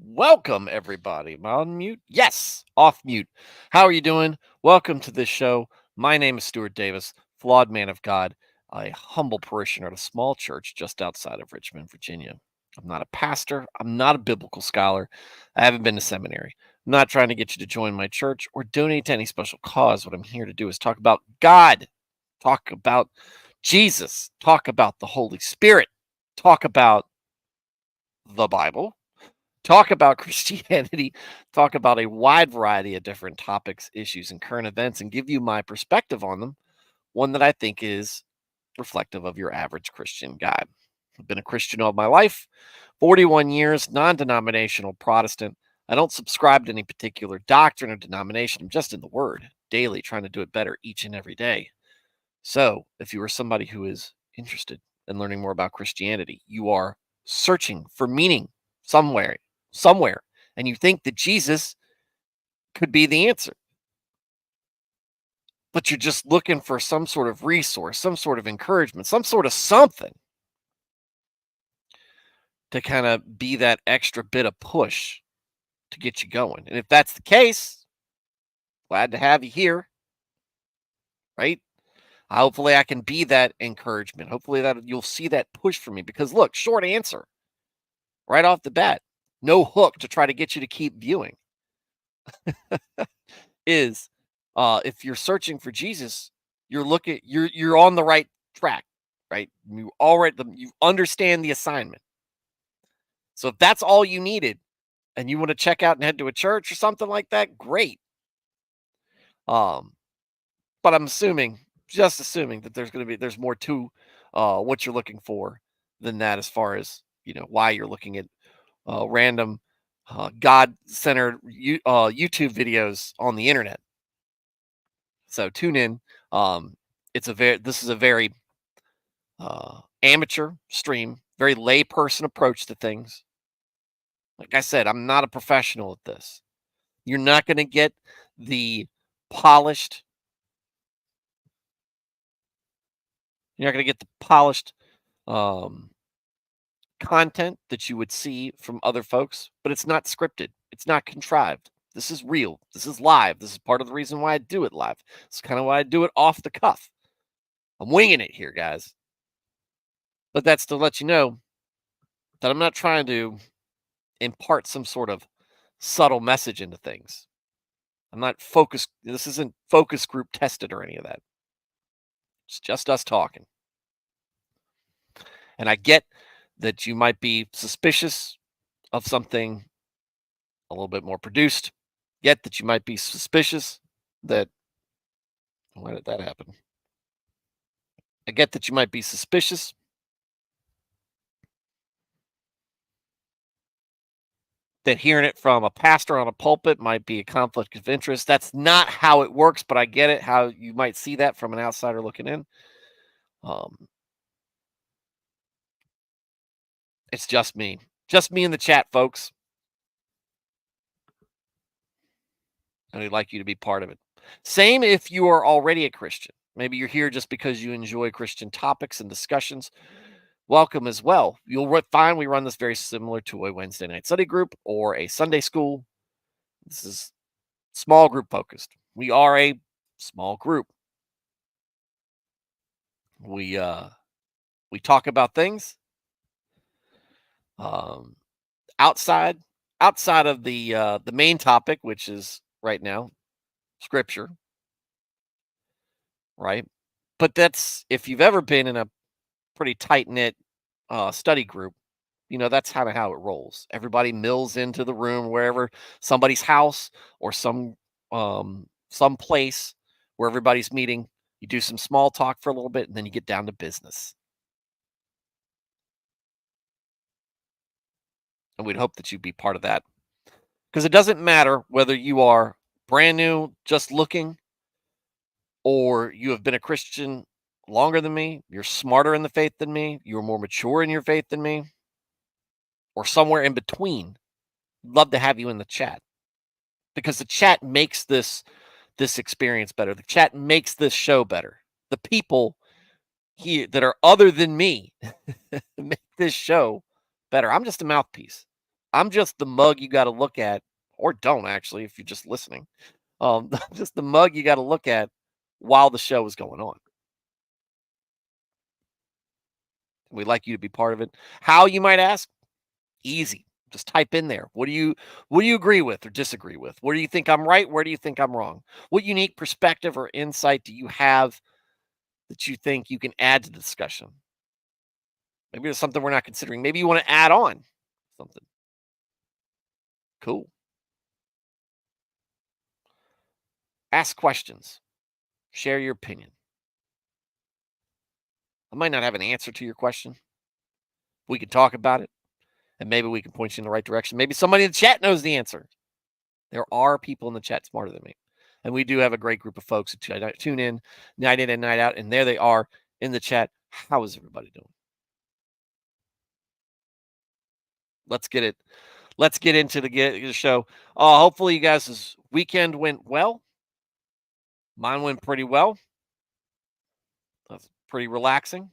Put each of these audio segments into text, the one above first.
Welcome, everybody. Am I on mute? Yes, off mute. How are you doing? Welcome to this show. My name is Stuart Davis, flawed man of God, a humble parishioner at a small church just outside of Richmond, Virginia. I'm not a pastor. I'm not a biblical scholar. I haven't been to seminary. I'm not trying to get you to join my church or donate to any special cause. What I'm here to do is talk about God, talk about Jesus, talk about the Holy Spirit, talk about the Bible, talk about Christianity, talk about a wide variety of different topics, issues, and current events, and give you my perspective on them, one that I think is reflective of your average Christian guy. I've been a Christian all my life, 41 years, non denominational Protestant. I don't subscribe to any particular doctrine or denomination. I'm just in the Word daily, trying to do it better each and every day. So, if you are somebody who is interested in learning more about Christianity, you are searching for meaning somewhere, and you think that Jesus could be the answer, but you're just looking for some sort of resource, some sort of encouragement, some sort of something to kind of be that extra bit of push to get you going. And if that's the case, glad to have you here, right? Hopefully I can be that encouragement. Hopefully that you'll see that push from me because look, short answer right off the bat, no hook to try to get you to keep viewing is if you're searching for Jesus, you're on the right track, right? You understand the assignment. So if that's all you needed and you want to check out and head to a church or something like that, great. Um, but I'm just assuming that there's more to what you're looking for than that as far as why you're looking at random God-centered YouTube videos on the internet. So tune in. This is a very amateur stream, very layperson approach to things. Like I said, I'm not a professional at this. You're not going to get the polished. You're not going to get the polished um, content that you would see from other folks, but it's not scripted. It's not contrived. This is real. This is live. This is part of the reason why I do it live. It's kind of why I do it off the cuff. I'm winging it here, guys. But that's to let you know that I'm not trying to impart some sort of subtle message into things. I'm not focused. This isn't focus group tested or any of that. It's just us talking. And I get that you might be suspicious of something a little bit more produced. Get that you might be suspicious that, why did that happen? I get that you might be suspicious that hearing it from a pastor on a pulpit might be a conflict of interest. That's not how it works, but I get it, how you might see that from an outsider looking in. Um, it's just me. Just me in the chat, folks. And I'd like you to be part of it. Same if you are already a Christian. Maybe you're here just because you enjoy Christian topics and discussions. Welcome as well. You'll find we run this very similar to a Wednesday night study group or a Sunday school. This is small group focused. We are a small group. We talk about things um, outside of the main topic, which is right now scripture, right? But that's if you've ever been in a pretty tight knit study group, that's kind of how it rolls. Everybody mills into the room wherever somebody's house or some place where everybody's meeting. You do some small talk for a little bit, and then you get down to business. And we'd hope that you'd be part of that. Because it doesn't matter whether you are brand new, just looking, or you have been a Christian longer than me, you're smarter in the faith than me, you're more mature in your faith than me, or somewhere in between. Love to have you in the chat because the chat makes this experience better. The chat makes this show better. The people here that are other than me make this show better. I'm just a mouthpiece. I'm just the mug you got to look at, or don't actually, if you're just listening. Just the mug you got to look at while the show is going on. We'd like you to be part of it. How, you might ask? Easy. Just type in there. What do you agree with or disagree with? Where do you think I'm right? Where do you think I'm wrong? What unique perspective or insight do you have that you think you can add to the discussion? Maybe there's something we're not considering. Maybe you want to add on something. Cool. Ask questions. Share your opinion. I might not have an answer to your question. We can talk about it, and maybe we can point you in the right direction. Maybe somebody in the chat knows the answer. There are people in the chat smarter than me. And we do have a great group of folks who tune in night in and night out. And there they are in the chat. How is everybody doing? Let's get it. Let's get into the show. Hopefully, you guys' weekend went well. Mine went pretty well. That's pretty relaxing.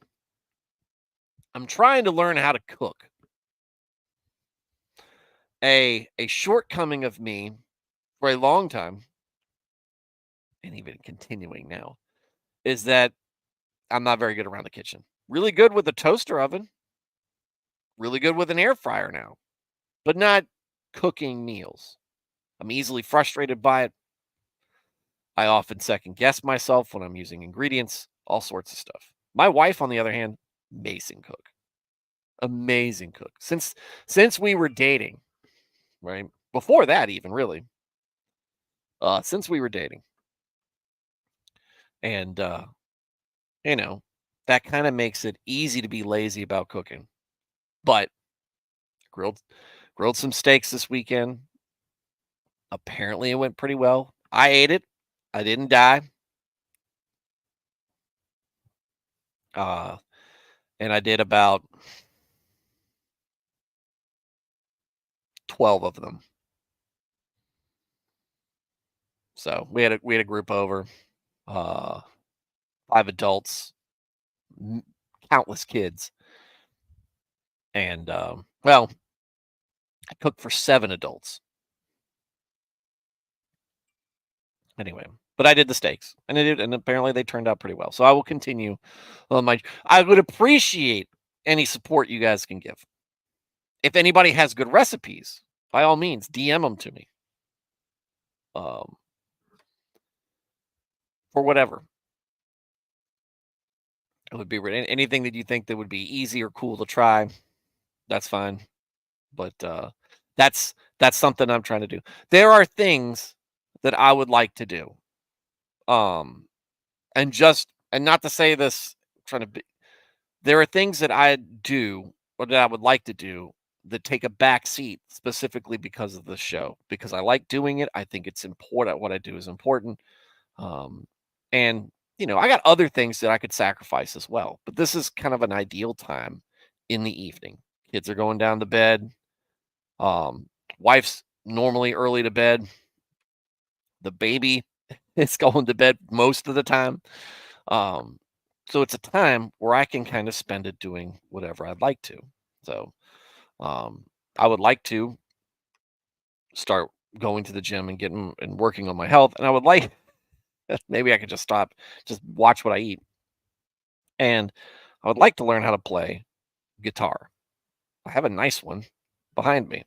I'm trying to learn how to cook. A shortcoming of me for a long time, and even continuing now, is that I'm not very good around the kitchen. Really good with a toaster oven. Really good with an air fryer now, but not cooking meals. I'm easily frustrated by it. I often second guess myself when I'm using ingredients, all sorts of stuff. My wife, on the other hand, amazing cook. Amazing cook. Since we were dating, right? Before that, even really. Since we were dating. And you know, that kind of makes it easy to be lazy about cooking. But grilled some steaks this weekend. Apparently it went pretty well. I ate it. I didn't die. Uh, and I did about 12 of them. So we had a group over, 5 adults, countless kids, and well, I cooked for 7 adults. Anyway, but I did the steaks, and apparently they turned out pretty well. So I will continue on my. I would appreciate any support you guys can give. If anybody has good recipes, by all means, DM them to me. Um, for whatever. It would be anything that you think that would be easy or cool to try. That's fine. But that's something I'm trying to do. There are things that I would like to do. Um, and not to say this trying to be, there are things that I do or that I would like to do that take a back seat specifically because of the show. Because I like doing it. I think it's important. What I do is important. Um, and I got other things that I could sacrifice as well. But this is kind of an ideal time in the evening. Kids are going down to bed. Um, Wife's normally early to bed. The baby is going to bed most of the time. Um, so it's a time where I can kind of spend it doing whatever I'd like to. So um, I would like to start going to the gym and getting and working on my health. And I would like maybe I could just stop, just watch what I eat. And I would like to learn how to play guitar. I have a nice one behind me,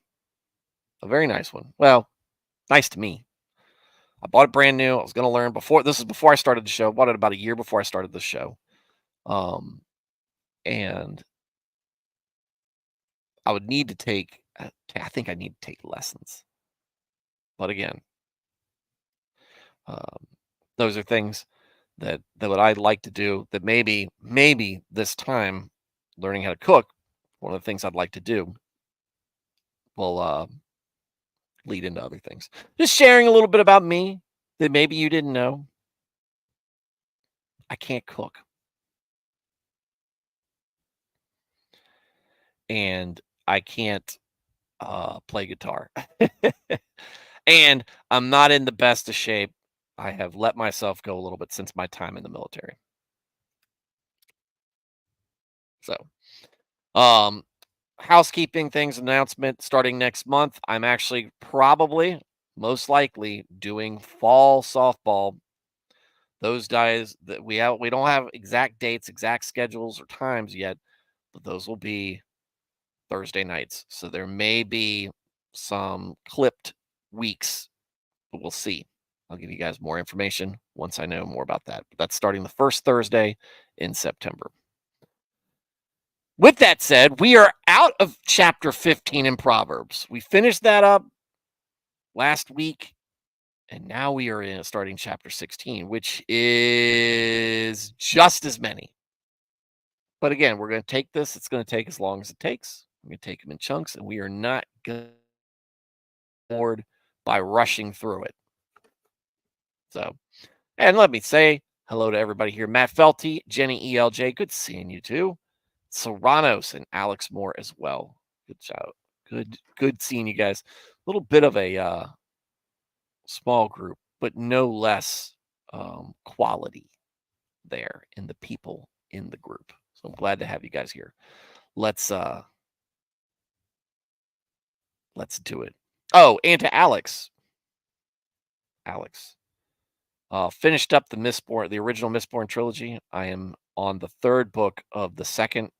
a very nice one. Well, nice to me. I bought it brand new. I was going to learn before. This is before I started the show. Bought it about a year before I started the show. And I would need to take. I think I need to take lessons. But again, um, those are things that what I'd like to do. That maybe this time, learning how to cook, one of the things I'd like to do, will lead into other things. Just sharing a little bit about me that maybe you didn't know. I can't cook. And I can't play guitar. And I'm not in the best of shape. I have let myself go a little bit since my time in the military. So, um, housekeeping things announcement starting next month. I'm actually probably, most likely, doing fall softball. Those guys that we don't have exact dates, exact schedules, or times yet, but those will be Thursday nights. So there may be some clipped weeks, but we'll see. I'll give you guys more information once I know more about that. But that's starting the first Thursday in September. With that said, we are out of chapter 15 in Proverbs. We finished that up last week, and now we are in starting chapter 16, which is just as many. But again, we're going to take this. It's going to take as long as it takes. We're going to take them in chunks, and we are not going bored by rushing through it. So, and let me say hello to everybody here. Matt Felty, Jenny ELJ, good seeing you too. Serranos and Alex Moore as well. Good job. Good seeing you guys. A little bit of a small group, but no less quality there in the people in the group. So I'm glad to have you guys here. Let's do it. Oh, and to Alex. Finished up the original Mistborn trilogy. I am on the third book of the second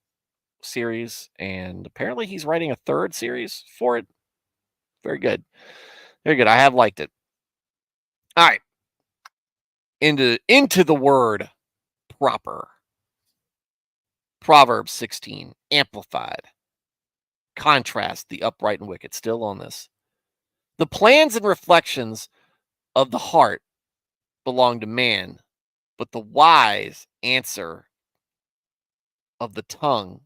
series, and apparently he's writing a third series for it. Very good. Very good. I have liked it. All right. Into the word proper. Proverbs 16, amplified. Contrast the upright and wicked. Still on this. The plans and reflections of the heart belong to man, but the wise answer of the tongue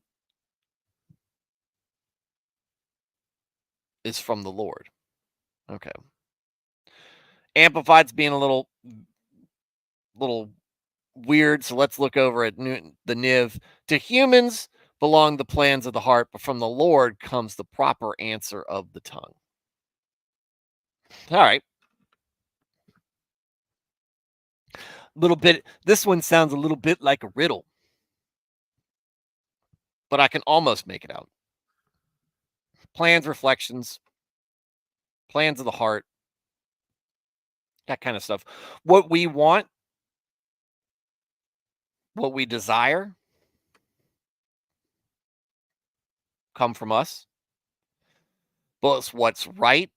is from the Lord. Okay. Amplified's being a little weird, so let's look over at the Niv. To humans belong the plans of the heart, but from the Lord comes the proper answer of the tongue. All right. Little bit. This one sounds a little bit like a riddle, but I can almost make it out. Plans, reflections, plans of the heart, that kind of stuff. What we want, what we desire, come from us. But what's right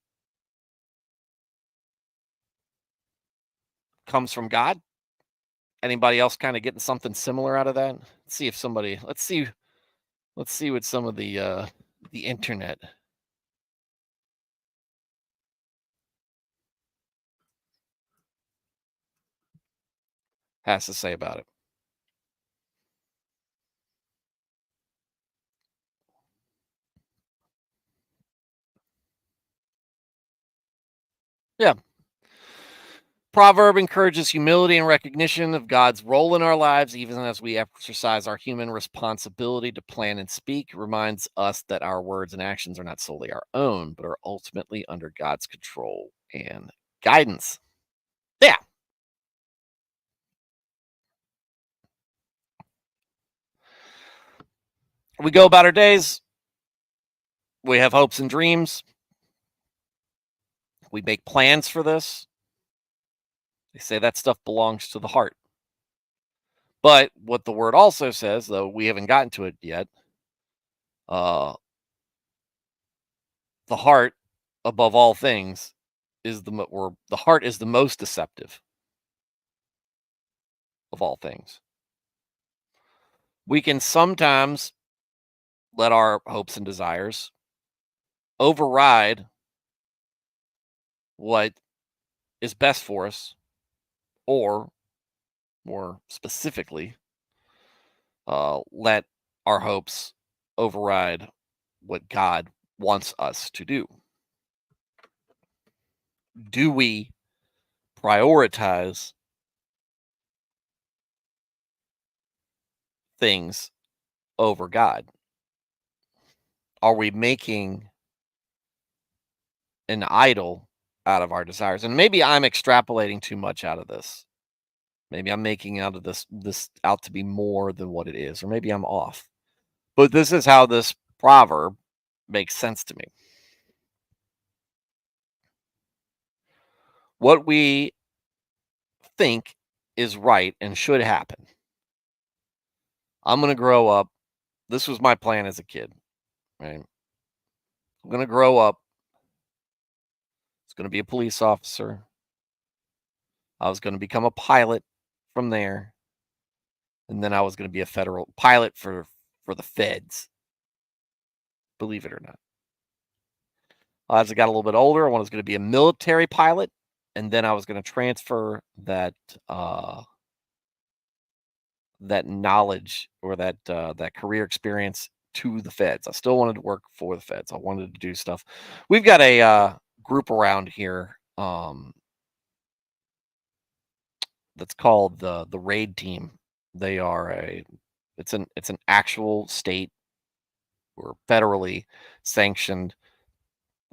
comes from God. Anybody else kind of getting something similar out of that? Let's see if somebody. Let's see what some of the internet has to say about it. Yeah. Proverb encourages humility and recognition of God's role in our lives, even as we exercise our human responsibility to plan and speak. It reminds us that our words and actions are not solely our own, but are ultimately under God's control and guidance. Yeah. We go about our days. We have hopes and dreams. We make plans for this. They say that stuff belongs to the heart. But what the word also says, though we haven't gotten to it yet, uh, the heart, above all things, is the heart is the most deceptive of all things. We can sometimes let our hopes and desires override what is best for us, or more specifically, let our hopes override what God wants us to do. Do we prioritize things over God? Are we making an idol out of our desires? And maybe I'm extrapolating too much out of this. Maybe I'm making out of this out to be more than what it is, or maybe I'm off. But this is how this proverb makes sense to me. What we think is right and should happen. I'm going to grow up. This was my plan as a kid, right? I'm going to grow up. It's going to be a police officer. I was going to become a pilot from there, and then I was going to be a federal pilot for the feds. Believe it or not. As I got a little bit older, I was going to be a military pilot, and then I was going to transfer that knowledge or that career experience to the feds. I still wanted to work for the feds. I wanted to do stuff. We've got a group around here that's called the Raid Team. They are it's an actual state or federally sanctioned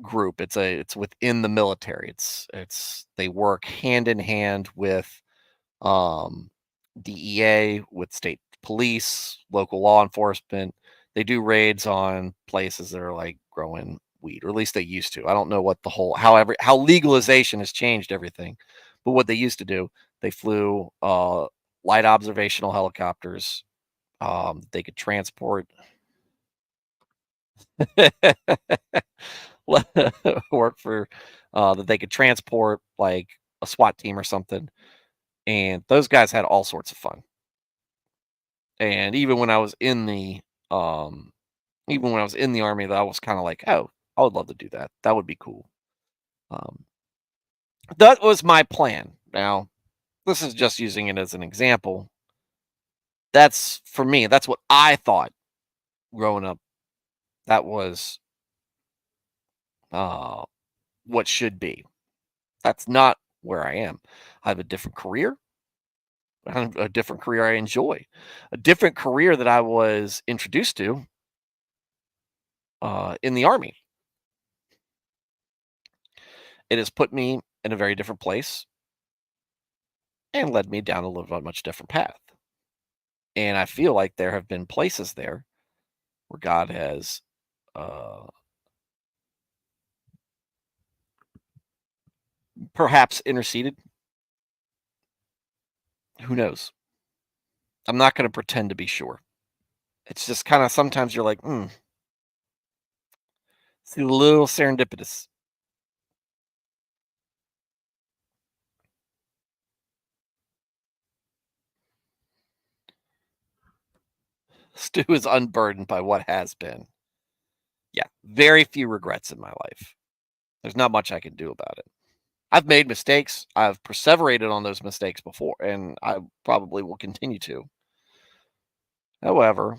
group. It's within the military. It's they work hand in hand with um, DEA, with state police, local law enforcement. They do raids on places that are like growing weed, or at least they used to. I don't know what the whole how legalization has changed everything, but what they used to do, they flew light observational helicopters. They could transport work for that they could transport like a SWAT team or something. And those guys had all sorts of fun. And um even when I was in the army, that I was kind of like, oh, I would love to do that. That would be cool. Um, that was my plan. Now, this is just using it as an example. That's for me. That's what I thought growing up. That was uh, what should be. That's not where I am. I have a different career. I have a different career I enjoy, a different career that I was introduced to in the army. It has put me in a very different place and led me down a little bit much different path. And I feel like there have been places there where God has uh, perhaps interceded. Who knows? I'm not going to pretend to be sure. It's just kind of sometimes you're like, it's a little serendipitous. Stu is unburdened by what has been. Yeah, very few regrets in my life. There's not much I can do about it. I've made mistakes. I've perseverated on those mistakes before, and I probably will continue to. However,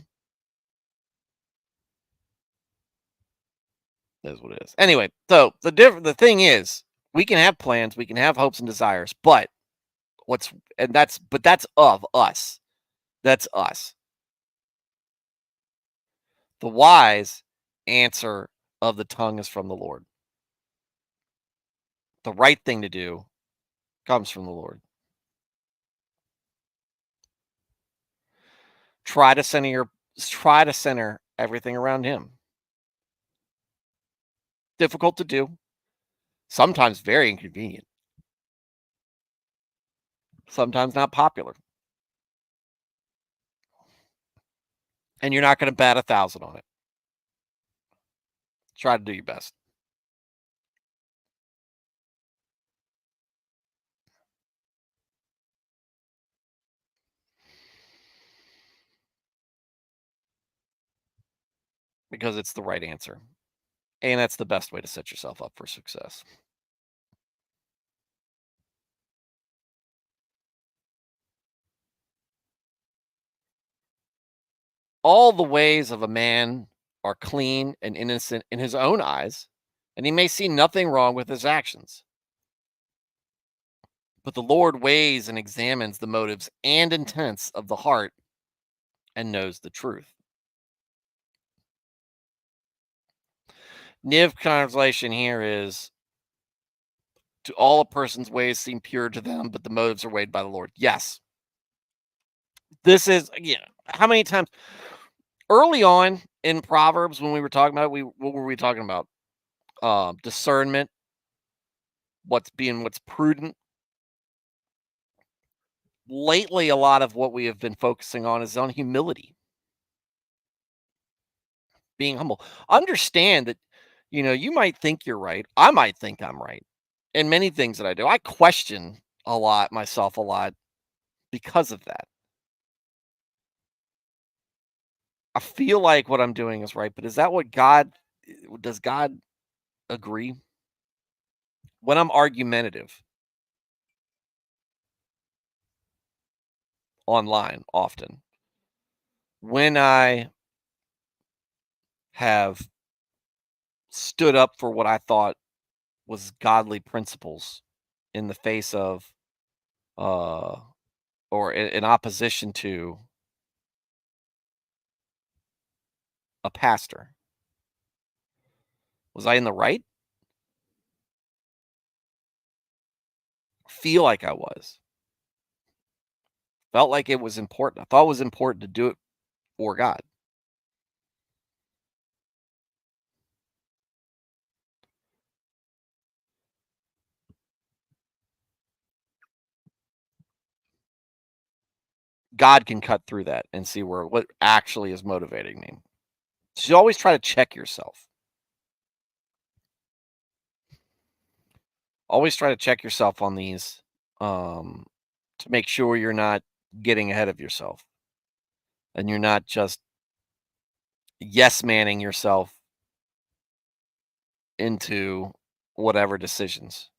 is what it is. Anyway, so the thing is, we can have plans, we can have hopes and desires, but that's of us. That's us. The wise answer of the tongue is from the Lord. The right thing to do comes from the Lord. Try to center everything around him. Difficult to do, sometimes very inconvenient, sometimes not popular. And you're not going to bat 1,000 on it. Try to do your best. Because it's the right answer. And that's the best way to set yourself up for success. All the ways of a man are clean and innocent in his own eyes, and he may see nothing wrong with his actions. But the Lord weighs and examines the motives and intents of the heart and knows the truth. Niv translation here is, to all a person's ways seem pure to them, but the motives are weighed by the Lord. Yes. This is, how many times early on in Proverbs when we were talking about it, we what were we talking about? Discernment, what's prudent. Lately, a lot of what we have been focusing on is on humility, being humble. Understand that, you might think you're right. I might think I'm right in many things that I do. I question a lot myself a lot because of that. I feel like what I'm doing is right, but is that what does God agree? When I'm argumentative online often, when I have stood up for what I thought was godly principles in the face of uh or in opposition to a pastor, was I in the right? Feel like I was. Felt like it was important. I thought it was important to do it for God. God can cut through that and see where what actually is motivating me. So you always try to check yourself. Always try to check yourself on these, um, to make sure you're not getting ahead of yourself and you're not just yes manning yourself into whatever decisions.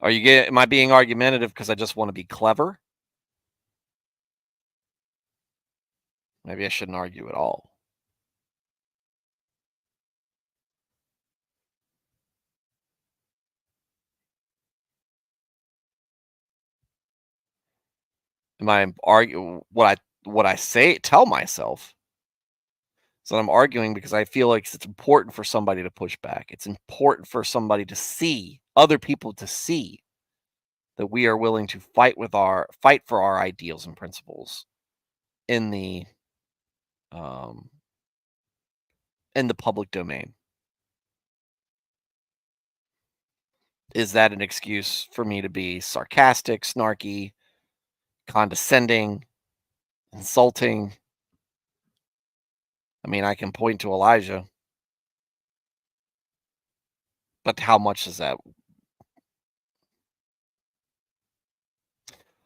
Am I being argumentative because I just want to be clever? Maybe I shouldn't argue at all. Am I argue what I say tell myself? So I'm arguing because I feel like it's important for somebody to push back. It's important for somebody to see, other people to see that we are willing to fight for our ideals and principles in the um in the public domain. Is that an excuse for me to be sarcastic, snarky, condescending, insulting? I mean, I can point to Elijah, but how much is that?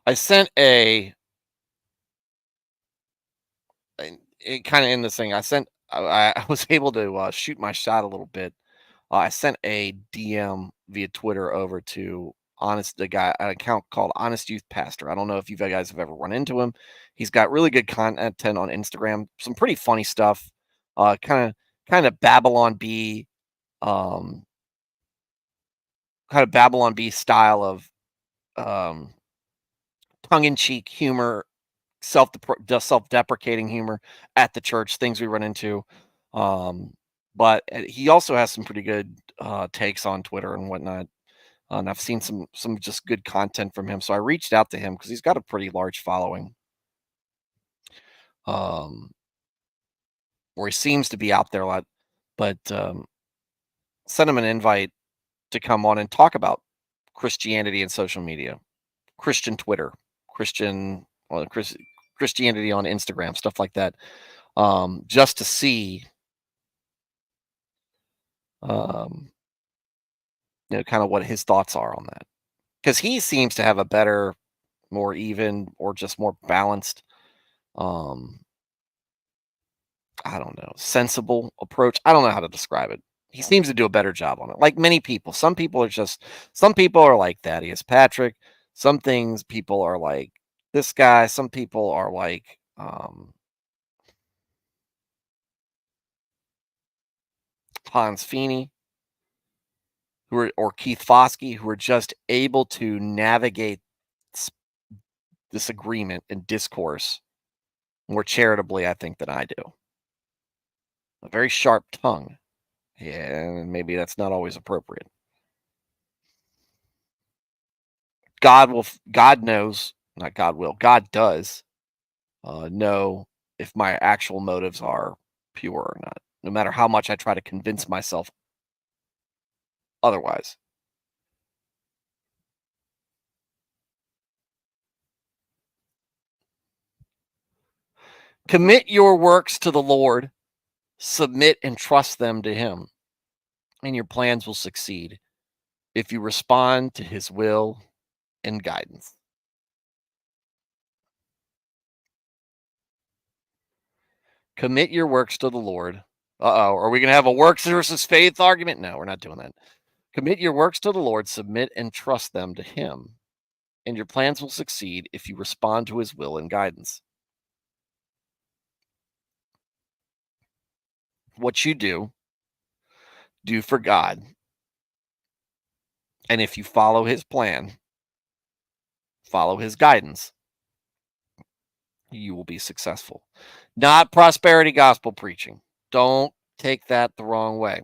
I sent it kind of in this thing. I was able to shoot my shot a little bit. I sent a DM via Twitter over to the guy, an account called Honest Youth Pastor. I don't know if you guys have ever run into him. He's got really good content on Instagram, some pretty funny stuff. Kind of Babylon B, um, kind of Babylon B style of um, tongue in cheek humor, self-deprecating humor at the church, things we run into. Um, but he also has some pretty good takes on Twitter and whatnot. And I've seen some just good content from him. So I reached out to him because he's got a pretty large following. Um, where he seems to be out there a lot, but sent him an invite to come on and talk about Christianity and social media, Christian Twitter, Christian, well, Christianity on Instagram, stuff like that. Just to see, um, kind of what his thoughts are on that. Because he seems to have a better, more even, or just more balanced, um, I don't know, sensible approach. I don't know how to describe it. He seems to do a better job on it. Like many people, some people are like Thaddeus Patrick. Some things people are like this guy. Some people are like Hans Feeney, or Keith Foskey, who are just able to navigate s- disagreement and discourse more charitably, I think, than I do. A very sharp tongue. Yeah, and maybe that's not always appropriate. God knows, not God will, God does know if my actual motives are pure or not, no matter how much I try to convince myself otherwise. Commit your works to the Lord, submit and trust them to Him, and your plans will succeed if you respond to His will and guidance. Commit your works to the Lord. Uh-oh, are we going to have a works versus faith argument? No, we're not doing that. Commit your works to the Lord, submit and trust them to Him, and your plans will succeed if you respond to His will and guidance. What you do for God. And if you follow His plan, follow His guidance, you will be successful. Not prosperity gospel preaching. Don't take that the wrong way.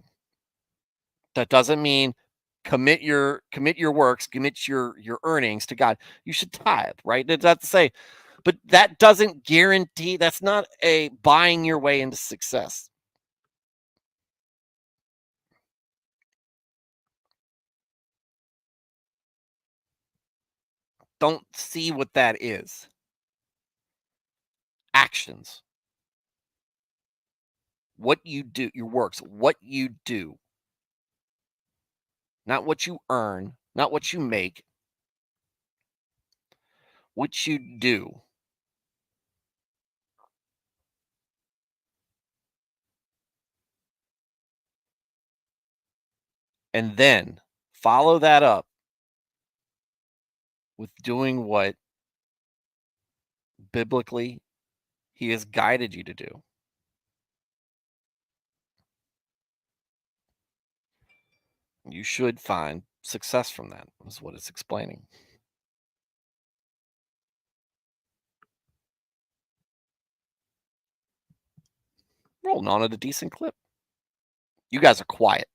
That doesn't mean commit your works, commit your earnings to God. You should tithe, right? That's not to say, but that doesn't guarantee. That's not a buying your way into success. Don't see what that is. Actions. What you do, your works, what you do, not what you earn, not what you make, what you do. And then follow that up with doing what biblically He has guided you to do. You should find success from that, is what it's explaining. Rolling on at a decent clip. You guys are quiet.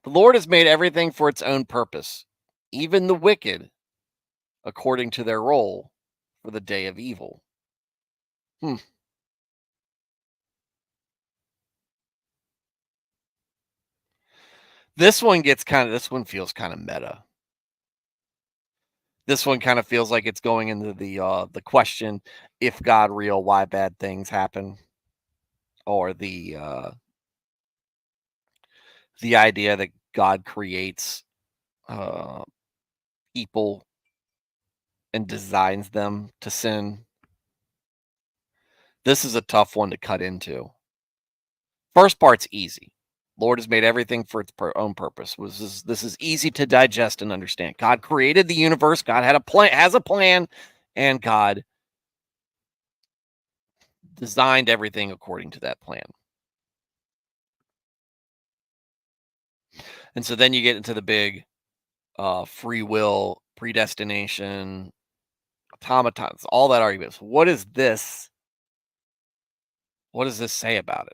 The Lord has made everything for its own purpose, even the wicked according to their role for the day of evil. Hmm. This one feels kind of meta. This one kind of feels like it's going into the question, if God real, why bad things happen, or the idea that God creates uh people and designs them to sin. This is a tough one to cut into. First part's easy. Lord has made everything for its own purpose. This is easy to digest and understand. God created the universe. God had a plan, has a plan, and God designed everything according to that plan. And so then you get into the big free will, predestination, automatons, all that arguments. What is this? What does this say about it?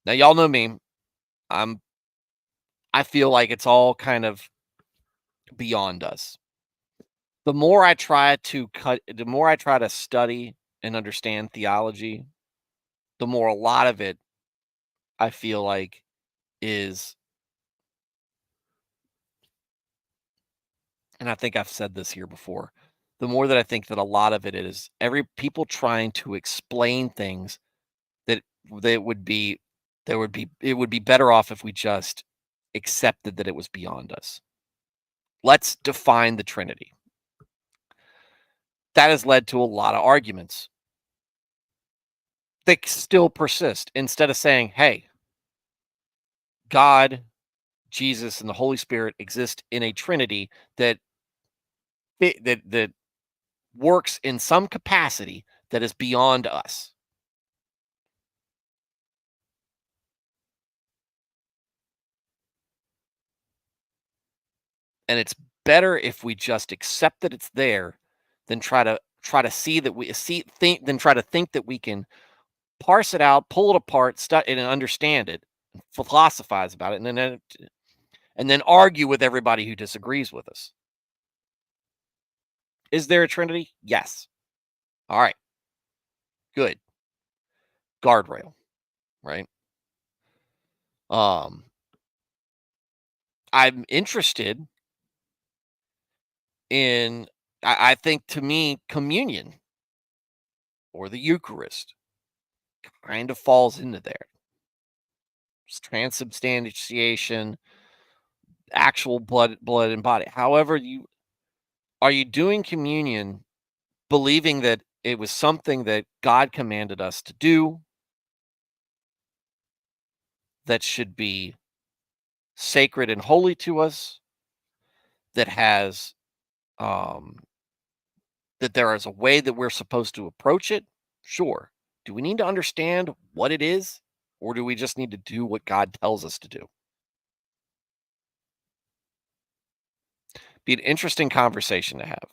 Now, y'all know me. I'm I feel like it's all kind of beyond us. The more I try to study and understand theology, the more a lot of it I feel like is, and I think I've said this here before, the more that I think that a lot of it is every people trying to explain things that they would be it would be better off if we just accepted that it was beyond us. Let's define the Trinity. That has led to a lot of arguments. They still persist instead of saying, "Hey, God, Jesus, and the Holy Spirit exist in a Trinity that that works in some capacity that is beyond us." And it's better if we just accept that it's there than try to see that we see think than try to think that we can parse it out, pull it apart, and understand it, philosophize about it, and then and then argue with everybody who disagrees with us. Is there a Trinity? Yes. All right, good. Guardrail, right? Um, I'm interested in, I think to me, communion or the Eucharist kind of falls into there. It's transubstantiation, actual blood and body. However, you are you doing communion believing that it was something that God commanded us to do that should be sacred and holy to us, that has um that there is a way that we're supposed to approach it? Sure. Do we need to understand what it is, or do we just need to do what God tells us to do? Be an interesting conversation to have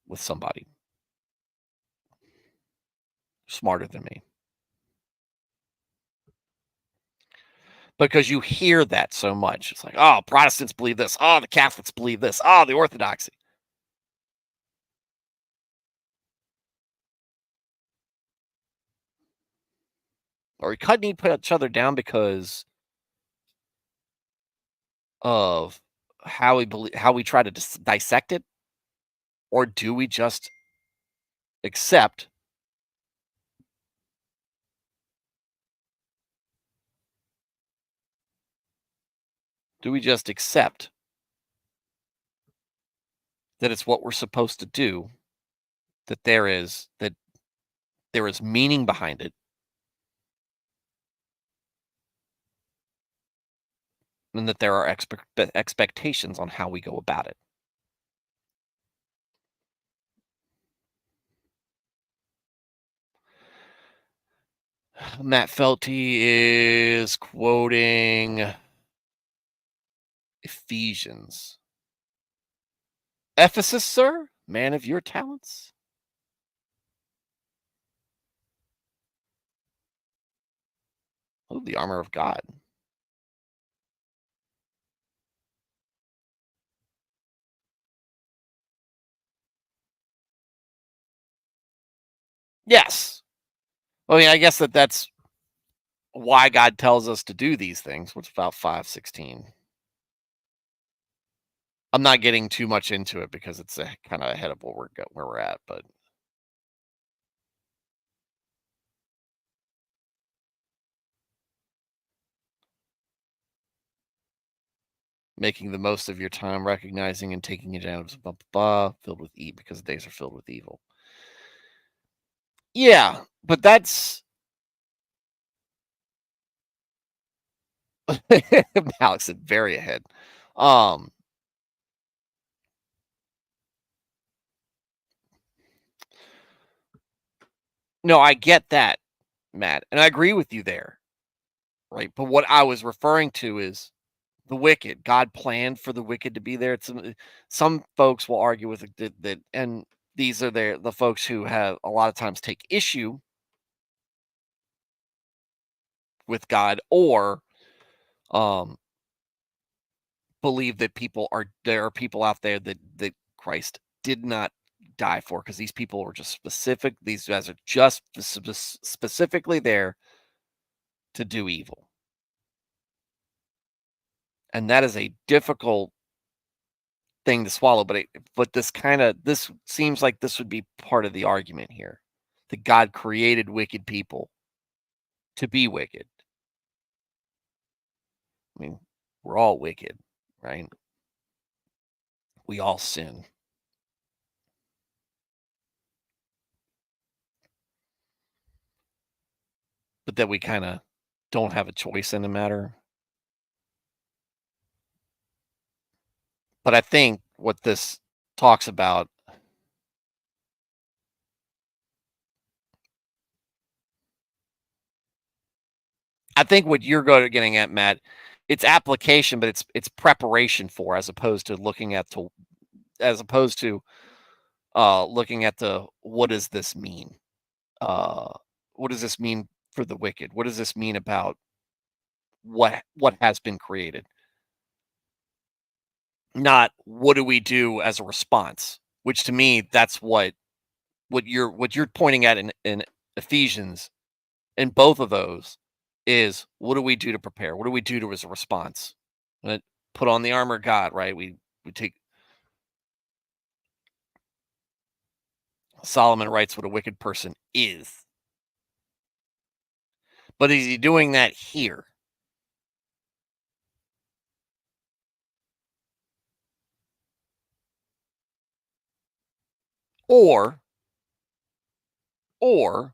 with somebody smarter than me, because you hear that so much. It's like, oh, Protestants believe this. Oh, the Catholics believe this. Oh, the Orthodoxy. Are we cutting each other down because of how we try to dissect it, or do we just accept do we just accept that it's what we're supposed to do, that there is meaning behind it, and that there are expectations on how we go about it? Matt Felty is quoting Ephesians. Ephesus, sir, man of your talents. Oh, the armor of God. Yes. I mean, I guess that's why God tells us to do these things. What's about 5:16? I'm not getting too much into it because it's kind of ahead of where we're at, but making the most of your time, recognizing and taking advantage of blah, blah, blah, filled with because the days are filled with evil. Yeah, but that's Alex said very ahead. Um, no, I get that, Matt, and I agree with you there, right? But what I was referring to is the wicked. God planned for the wicked to be there. Some folks will argue with it that, and these are the folks who have a lot of times take issue with God, or um believe that there are people out there that Christ did not die for, because these people were just specific. These guys are just specifically there to do evil, and that is a difficult thing to swallow. But this seems like this would be part of the argument here, that God created wicked people to be wicked. I mean, we're all wicked, right? We all sin, but that we kind of don't have a choice in the matter. But I think what this talks about, I think what you're getting at, Matt, it's application, but it's preparation for, as opposed to looking at the what does this mean? Uh, what does this mean for the wicked? What does this mean about what has been created, not what do we do as a response. Which to me, that's what you're pointing at in Ephesians. In both of those, is what do we do to prepare? What do we do to as a response? Uh, Put on the armor of God, right? We take Solomon writes what a wicked person is, but is he doing that here? Or or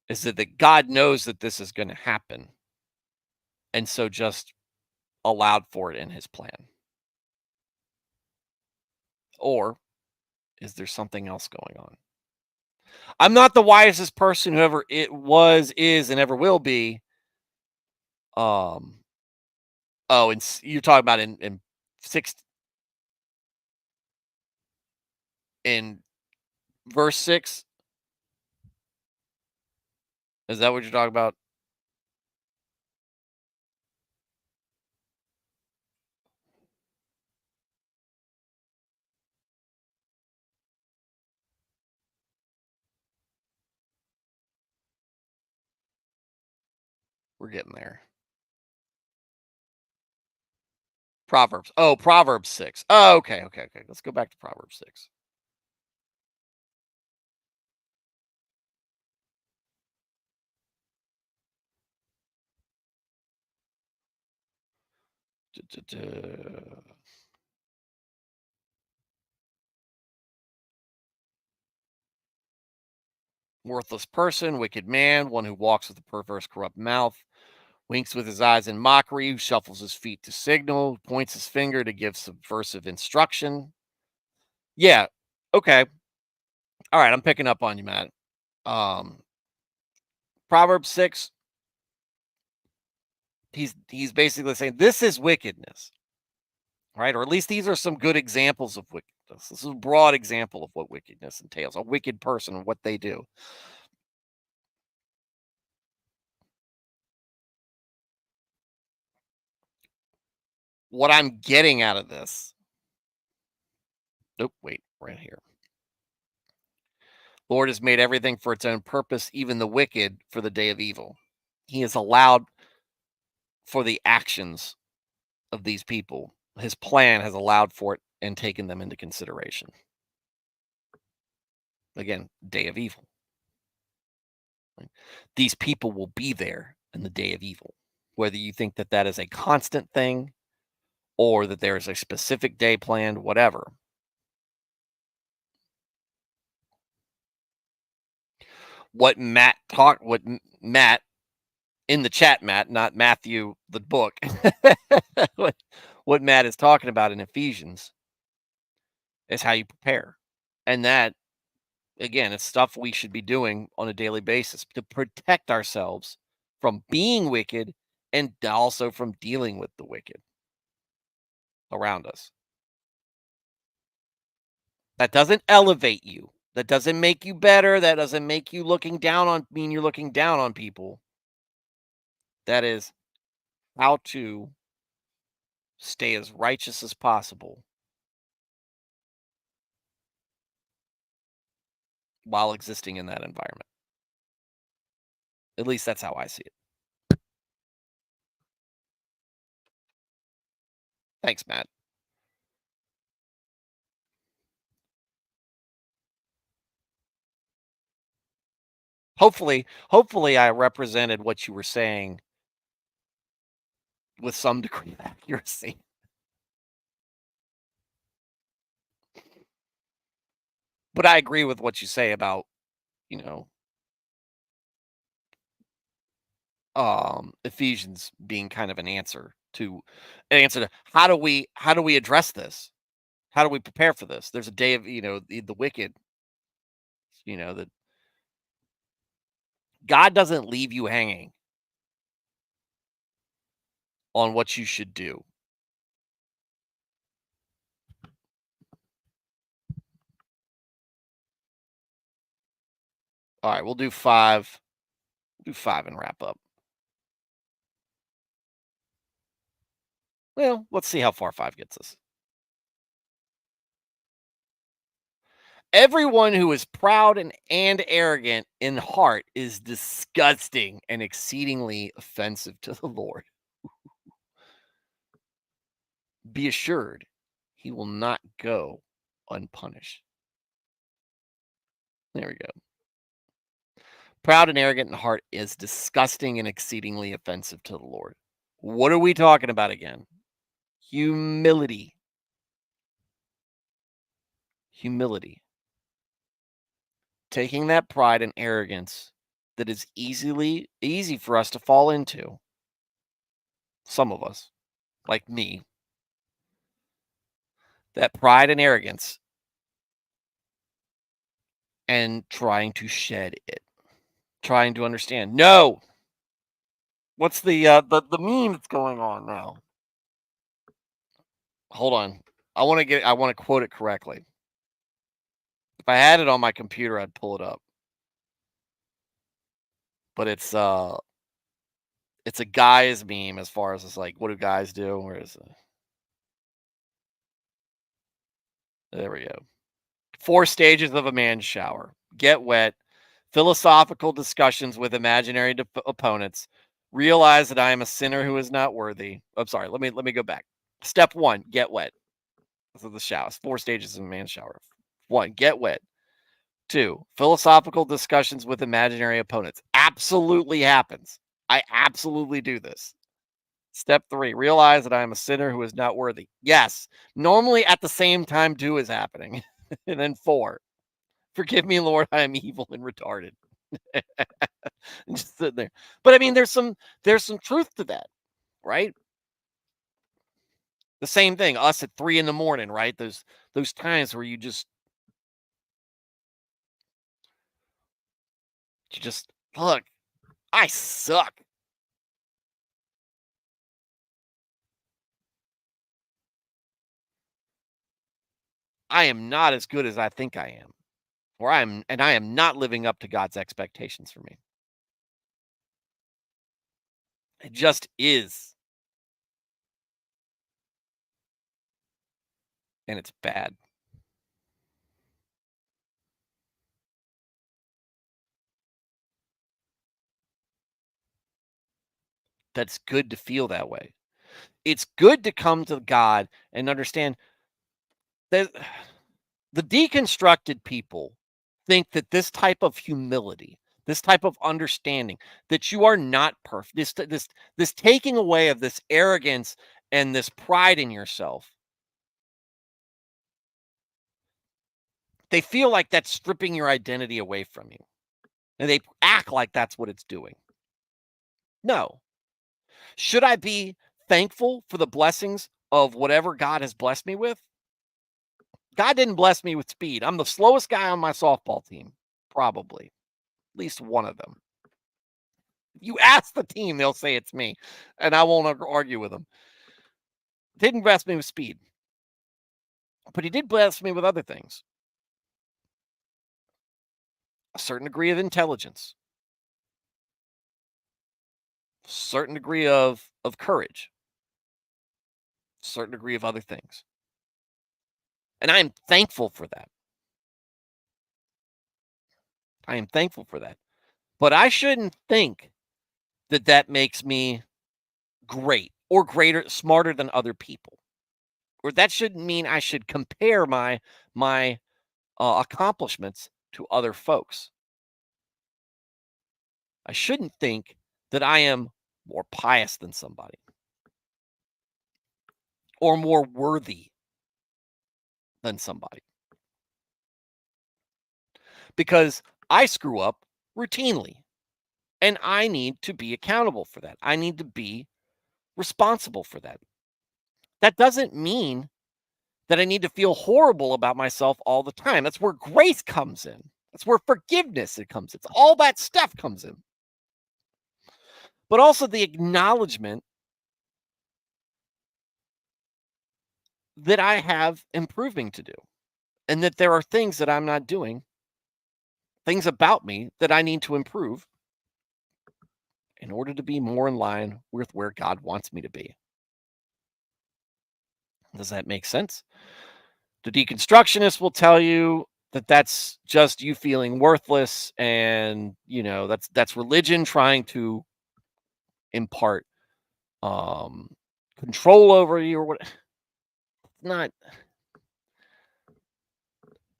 is it that God knows that this is going to happen and so just allowed for it in his plan? Or is there something else going on? I'm not the wisest person who ever it was, is, and ever will be. Um, oh, and you're talking about in six in verse 6. Is that what you're talking about? We're getting there. Proverbs. Oh, Proverbs 6. Oh, okay, okay, okay. Let's go back to Proverbs 6. Duh. Worthless person, wicked man, one who walks with a perverse, corrupt mouth, winks with his eyes in mockery, shuffles his feet to signal, points his finger to give subversive instruction. Yeah. Okay. All right. I'm picking up on you, Matt. Um, Proverbs 6, he's basically saying this is wickedness, right? Or at least these are some good examples of wickedness. This is a broad example of what wickedness entails. A wicked person and what they do. What I'm getting out of this. Nope, wait, right here. Lord has made everything for its own purpose, even the wicked for the day of evil. He has allowed for the actions of these people. His plan has allowed for it and taken them into consideration. Again, day of evil. Right? These people will be there in the day of evil. Whether you think that that is a constant thing or that there is a specific day planned, whatever. What Matt in the chat, Matt, not Matthew the book. what, what Matt is talking about in Ephesians is how you prepare. And that, again, it's stuff we should be doing on a daily basis to protect ourselves from being wicked and also from dealing with the wicked around us. That doesn't elevate you. That doesn't make you better. That doesn't make you mean you're looking down on people. That is how to stay as righteous as possible while existing in that environment. At least that's how I see it. Thanks, Matt. Hopefully I represented what you were saying with some degree of accuracy. But I agree with what you say about, you know, Ephesians being kind of an answer to how do we address this? How do we prepare for this? There's a day of, the wicked, that God doesn't leave you hanging on what you should do. All right, we'll do 5. Do 5 and wrap up. Well, let's see how far 5 gets us. Everyone who is proud and arrogant in heart is disgusting and exceedingly offensive to the Lord. Be assured, he will not go unpunished. There we go. Proud and arrogant in heart is disgusting and exceedingly offensive to the Lord. What are we talking about again? Humility. Humility. Taking that pride and arrogance that is easy for us to fall into. Some of us, like me, that pride and arrogance and trying to shed it, trying to understand. No, what's the meme that's going on now? Hold on, I want to quote it correctly. If I had it on my computer, I'd pull it up. But it's a guy's meme as far as it's like, what do guys do? Where is it? There we go. 4 stages of a man's shower. Get wet, philosophical discussions with imaginary opponents, realize that I am a sinner who is not worthy. I'm sorry, let me go back. Step 1, get wet. This is the shower. 4 stages of a man's shower. 1, get wet. 2, philosophical discussions with imaginary opponents. Absolutely happens. I absolutely do this. Step 3, realize that I am a sinner who is not worthy. Yes, normally at the same time 2 is happening. And then 4, forgive me, Lord, I am evil and retarded. And just sitting there. But I mean, there's some truth to that, right? The same thing, us at 3 in the morning, right? Those times where you just look, I suck. I am not as good as I think I am. I am not living up to God's expectations for me. It just is. And it's bad. That's good to feel that way. It's good to come to God and understand that the deconstructed people think that this type of humility, this type of understanding that you are not perfect, this taking away of this arrogance and this pride in yourself, they feel like that's stripping your identity away from you. And they act like that's what it's doing. No. Should I be thankful for the blessings of whatever God has blessed me with? God didn't bless me with speed. I'm the slowest guy on my softball team, probably. At least one of them. If you ask the team, they'll say it's me, and I won't argue with them. Didn't bless me with speed, but he did bless me with other things. A certain degree of intelligence, a certain degree of courage, a certain degree of other things. And I am thankful for that. I am thankful for that. But I shouldn't think that that makes me great or greater, smarter than other people. Or that shouldn't mean I should compare my accomplishments to other folks. I shouldn't think that I am more pious than somebody or more worthy than somebody because I screw up routinely and I need to be accountable for that. I need to be responsible for that. That doesn't mean that I need to feel horrible about myself all the time. That's where grace comes in. That's where forgiveness it comes in. It's all that stuff comes in. But also the acknowledgement that I have improving to do and that there are things that I'm not doing, things about me that I need to improve in order to be more in line with where God wants me to be. Does that make sense? The deconstructionist will tell you that that's just you feeling worthless, and that's religion trying to impart um control over you or what. Not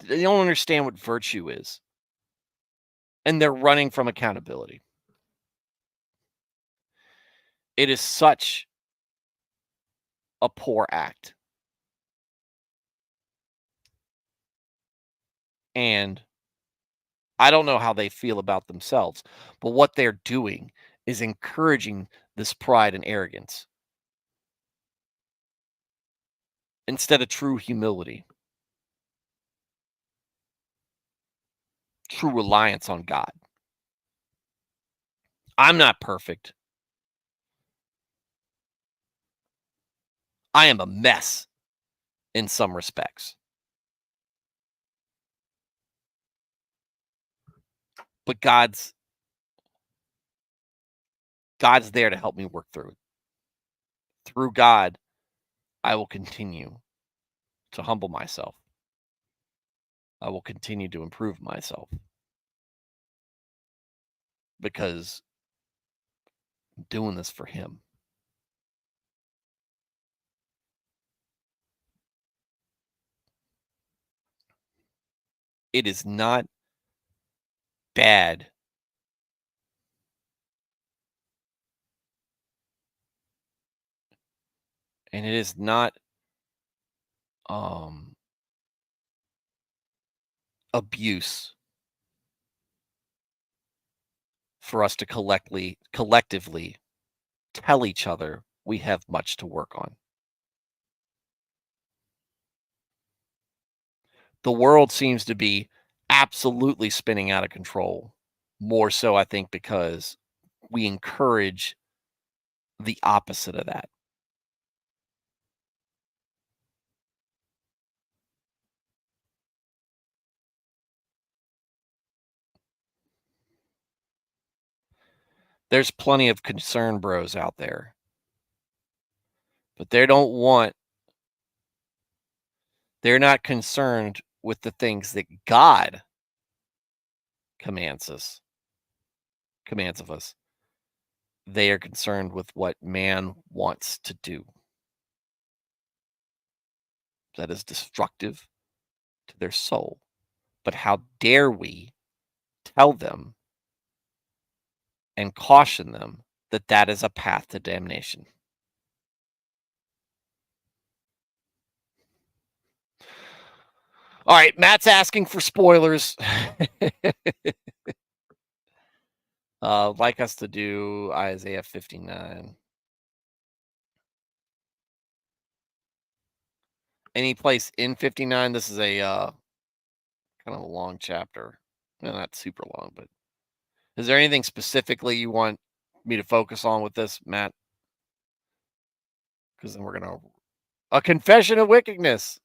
They don't understand what virtue is, and they're running from accountability. It is such a poor act, and I don't know how they feel about themselves, but what they're doing is encouraging this pride and arrogance instead of true humility, true reliance on God. I'm not perfect. I am a mess in some respects, but God's there to help me work through it. Through God, I will continue to humble myself. I will continue to improve myself because I'm doing this for him. It is not bad and it is not um abuse for us to collectively tell each other we have much to work on. The world seems to be absolutely spinning out of control. More so, I think, because we encourage the opposite of that. There's plenty of concern bros out there, but they're not concerned with the things that God commands us, commands of us. They are concerned with what man wants to do. That is destructive to their soul. But how dare we tell them and caution them that that is a path to damnation? All right, Matt's asking for spoilers. Like us to do Isaiah 59. Any place in 59? This is a kind of a long chapter. No, not super long, but is there anything specifically you want me to focus on with this, Matt? Because then we're gonna a confession of wickedness.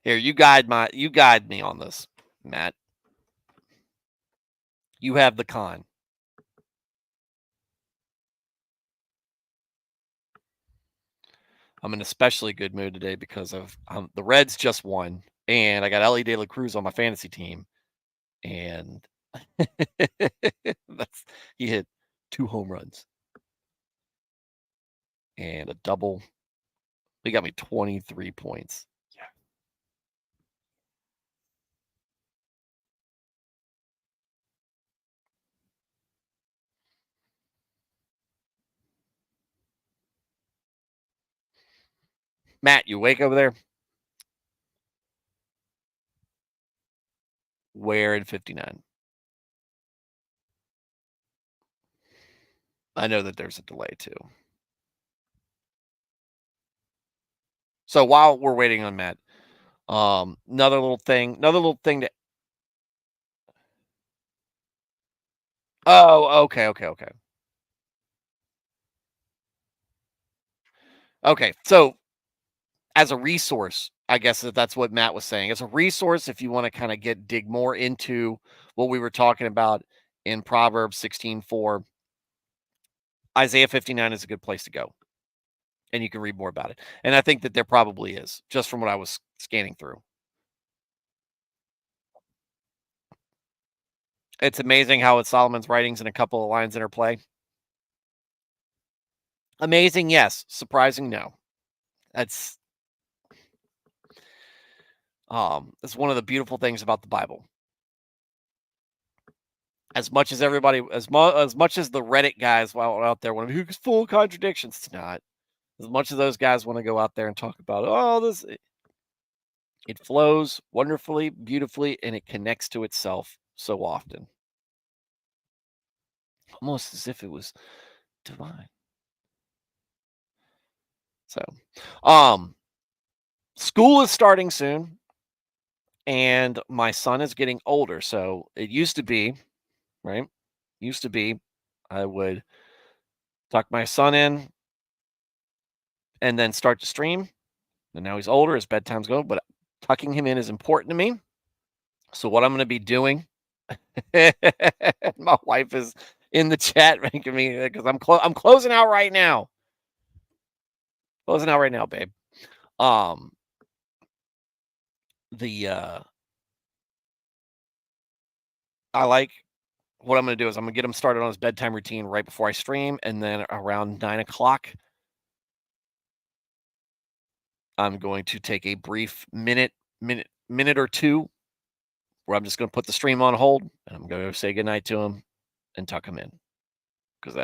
Here, you guide me on this, Matt. You have the con. I'm in especially good mood today because of the Reds just won, and I got Ellie De La Cruz on my fantasy team, and that's he hit 2 home runs and a double. He got me 23 points. Yeah. Matt, you awake over there? Where in 59? I know that there's a delay too. So while we're waiting on Matt, another little thing to Oh, okay. Okay, so as a resource, I guess that's what Matt was saying. As a resource, if you want to kind of dig more into what we were talking about in Proverbs 16:4, Isaiah 59 is a good place to go, and you can read more about it. And I think that there probably is, just from what I was scanning through. It's amazing how it's Solomon's writings and a couple of lines interplay. Amazing, yes. Surprising, no. That's it's one of the beautiful things about the Bible. As much as everybody, as much as the Reddit guys out there want to be full of contradictions, it's not. As much as those guys want to go out there and talk about, oh, this, it flows wonderfully, beautifully, and it connects to itself so often, almost as if it was divine. So, um, school is starting soon, and my son is getting older. So it used to be, right? Used to be, I would tuck my son in and then start to stream. And now he's older, his bedtime's going, but tucking him in is important to me. So what I'm going to be doing, my wife is in the chat making me because I'm closing out right now. Closing out right now, babe. Um, the I like what I'm going to do is I'm going to get him started on his bedtime routine right before I stream, and then around 9 o'clock, I'm going to take a brief minute or two where I'm just going to put the stream on hold, and I'm going to say goodnight to him and tuck him in because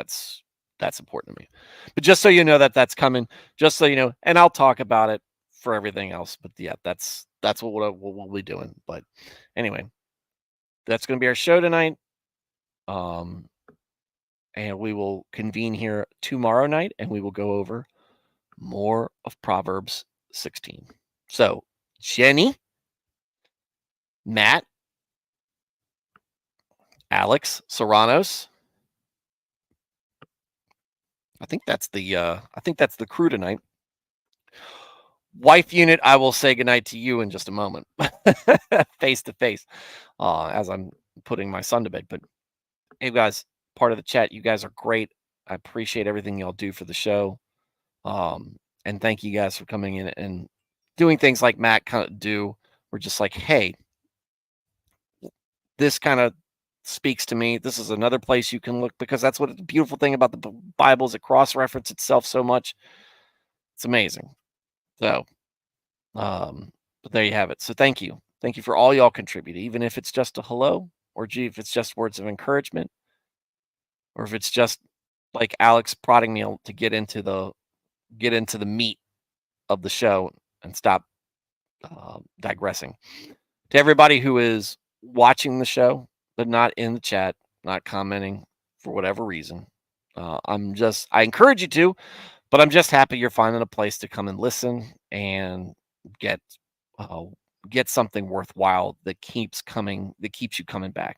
that's important to me. But just so you know that that's coming, just so you know, and I'll talk about it for everything else. But yeah, that's what we'll be doing. But anyway, that's going to be our show tonight. And we will convene here tomorrow night, and we will go over more of Proverbs 16. So, Jenny, Matt, Alex, Serranos. I think that's the crew tonight. Wife unit, I will say goodnight to you in just a moment, face to face, as I'm putting my son to bed. But hey, guys, part of the chat, you guys are great. I appreciate everything y'all do for the show. And thank you guys for coming in and doing things like Matt kind of do. We're just like, hey, this kind of speaks to me. This is another place you can look because that's what the beautiful thing about the Bible is it cross-reference itself so much. It's amazing. So, but there you have it. So thank you. Thank you for all y'all contribute, even if it's just a hello or gee, if it's just words of encouragement or if it's just like Alex prodding me to get into the meat of the show and stop digressing. To everybody who is watching the show but not in the chat, not commenting for whatever reason, I encourage you to, but I'm just happy you're finding a place to come and listen and get uh, get something worthwhile that keeps you coming back.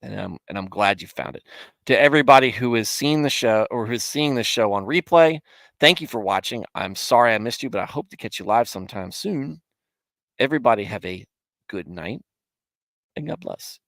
And I'm glad you found it. To everybody who is seeing the show or who's seeing the show on replay, thank you for watching. I'm sorry I missed you, but I hope to catch you live sometime soon. Everybody have a good night and God bless.